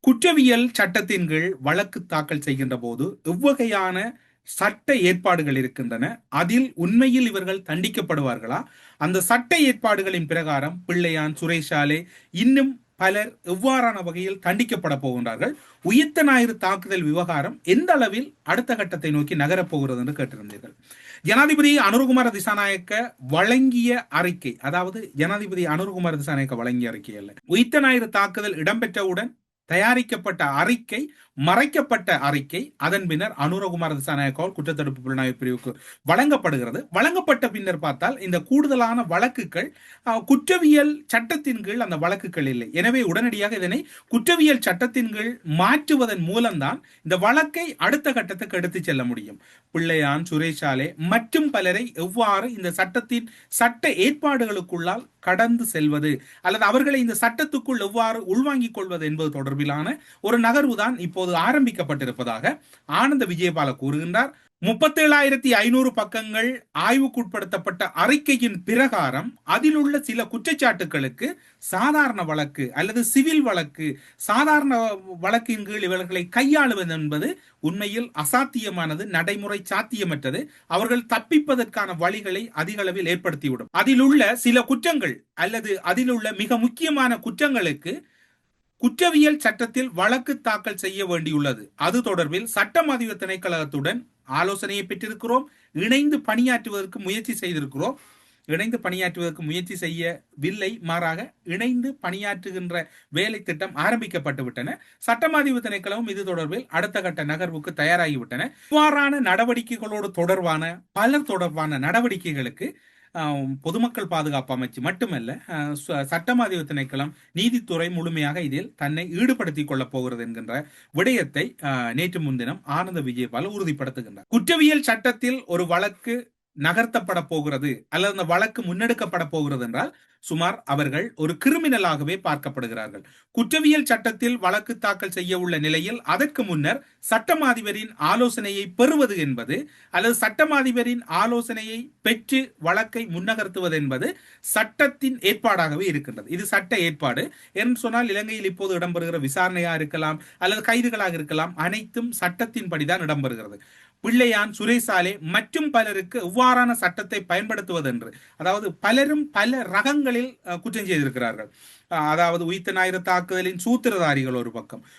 குற்றவியல் சட்டத்தின் கீழ் வழக்கு தாக்கல் செய்கின்ற போது எவ்வகையான சட்ட ஏற்பாடுகள் இருக்கின்றன, அதில் உண்மையில் இவர்கள் தண்டிக்கப்படுவார்களா, அந்த சட்ட ஏற்பாடுகளின் பிரகாரம் பிள்ளையான், சுரேஷாலே இன்னும் பலர் எவ்வாறான வகையில் தண்டிக்கப்பட போகின்றார்கள், உயிர்த்த ஞாயிறு தாக்குதல் விவகாரம் எந்த அளவில் அடுத்த கட்டத்தை நோக்கி நகரப்போகிறது என்று கேட்டிருந்தீர்கள். ஜனாதிபதி அனுரகுமார திசாநாயக்க வழங்கிய அறிக்கை, அதாவது ஜனாதிபதி அனுரகுமார திசாநாயக்க வழங்கிய அறிக்கை அல்ல, உயிர்த்த ஞாயிறு தாக்குதல் இடம்பெற்றவுடன் தயாரிக்கப்பட்ட அறிக்கை, மறைக்கப்பட்ட அறிக்கை, அதன் பின்னர் அனுரகுமார திசாநாயக்கால் குற்றத்தடுப்பு புலனாய்வு பிரிவுக்கு வழங்கப்படுகிறது. வழங்கப்பட்ட பின்னர் பார்த்தால் இந்த கூடுதலான வழக்குகள் குற்றவியல் சட்டத்தின் கீழ் அந்த வழக்குகள் இல்லை. எனவே உடனடியாக இதனை குற்றவியல் சட்டத்தின் கீழ் மாற்றுவதன் மூலம்தான் இந்த வழக்கை அடுத்த கட்டத்துக்கு எடுத்து செல்ல முடியும். பிள்ளையான், சுரேஷாலே மற்றும் பலரை எவ்வாறு இந்த சட்டத்தின் சட்ட ஏற்பாடுகளுக்குள்ளால் கடந்து செல்வது அல்லது அவர்களை இந்த சட்டத்துக்குள் எவ்வாறு உள்வாங்கிக் கொள்வது என்பது தொடர்பிலான ஒரு நகர்வுதான் இப்போது ஆரம்பிக்கப்பட்டிருப்பதாக ஆனந்த விஜயபால கூறுகின்றார். 37,500 பக்கங்கள் ஆய்வுக்குட்படுத்தப்பட்ட அறிக்கையின் பிரகாரம் அதில் உள்ள சில குற்றச்சாட்டுகளுக்கு சாதாரண வழக்கு அல்லது சிவில் வழக்கு, சாதாரண வழக்கின் கீழ் இவர்களை கையாளுவது என்பது உண்மையில் அசாத்தியமானது, நடைமுறை சாத்தியமற்றது. அவர்கள் தப்பிப்பதற்கான வழிகளை அதிக அளவில் ஏற்படுத்திவிடும். அதில் உள்ள சில குற்றங்கள் அல்லது அதில் உள்ள மிக முக்கியமான குற்றங்களுக்கு குற்றவியல் சட்டத்தில் வழக்கு தாக்கல் செய்ய வேண்டியுள்ளது. அது தொடர்பில் சட்டம் அதிப திணைக்களத்துடன் ஆலோசனையை பெற்றிருக்கிறோம். இணைந்து பணியாற்றுவதற்கு முயற்சி செய்திருக்கிறோம். இணைந்து பணியாற்றுவதற்கு முயற்சி செய்யவில்லை, மாறாக இணைந்து பணியாற்றுகின்ற வேலை திட்டம் ஆரம்பிக்கப்பட்டு விட்டன. சட்டமாதிப திணைக்களமும் இது தொடர்பில் அடுத்த கட்ட நகர்வுக்கு தயாராகிவிட்டன. இவ்வாறான நடவடிக்கைகளோடு தொடர்பான நடவடிக்கைகளுக்கு பொதுமக்கள் பாதுகாப்பு அமைச்சு மட்டுமல்ல, சட்டமாதிப திணைக்களம், நீதித்துறை முழுமையாக இதில் தன்னை ஈடுபடுத்திக் கொள்ளப் போகிறது என்கின்ற விடயத்தை நேற்று முன்தினம் ஆனந்த விஜயபால் உறுதிப்படுத்துகின்றார். குற்றவியல் சட்டத்தில் ஒரு வழக்கு நகர்த்தப்பட போகிறது அல்லது அந்த வழக்கு முன்னெடுக்கப்பட போகிறது என்றால் சுமார் அவர்கள் ஒரு கிரிமினலாகவே பார்க்கப்படுகிறார்கள். குற்றவியல் சட்டத்தில் வழக்கு தாக்கல் செய்ய உள்ள நிலையில் அதற்கு முன்னர் சட்டமாதிபரின் ஆலோசனையை பெறுவது என்பது அல்லது சட்டமாதிபரின் ஆலோசனையை பெற்று வழக்கை முன்னகர்த்துவது என்பது சட்டத்தின் ஏற்பாடாகவே இருக்கின்றது. இது சட்ட ஏற்பாடு என்று சொன்னால் இலங்கையில் இப்போது இடம்பெறுகிற விசாரணையா இருக்கலாம் அல்லது கைதுகளாக இருக்கலாம், அனைத்தும் சட்டத்தின்படிதான் இடம்பெறுகிறது. பிள்ளையான், சுரேஷாலே மற்றும் பலருக்கு எவ்வாறான சட்டத்தை பயன்படுத்துவது என்று, அதாவது பலரும் பல ரகங்களில் குற்றம் செய்திருக்கிறார்கள். அதாவது உயிர்த்த ஞாயிறு தாக்குதலின் சூத்திரதாரிகள் ஒரு பக்கம்,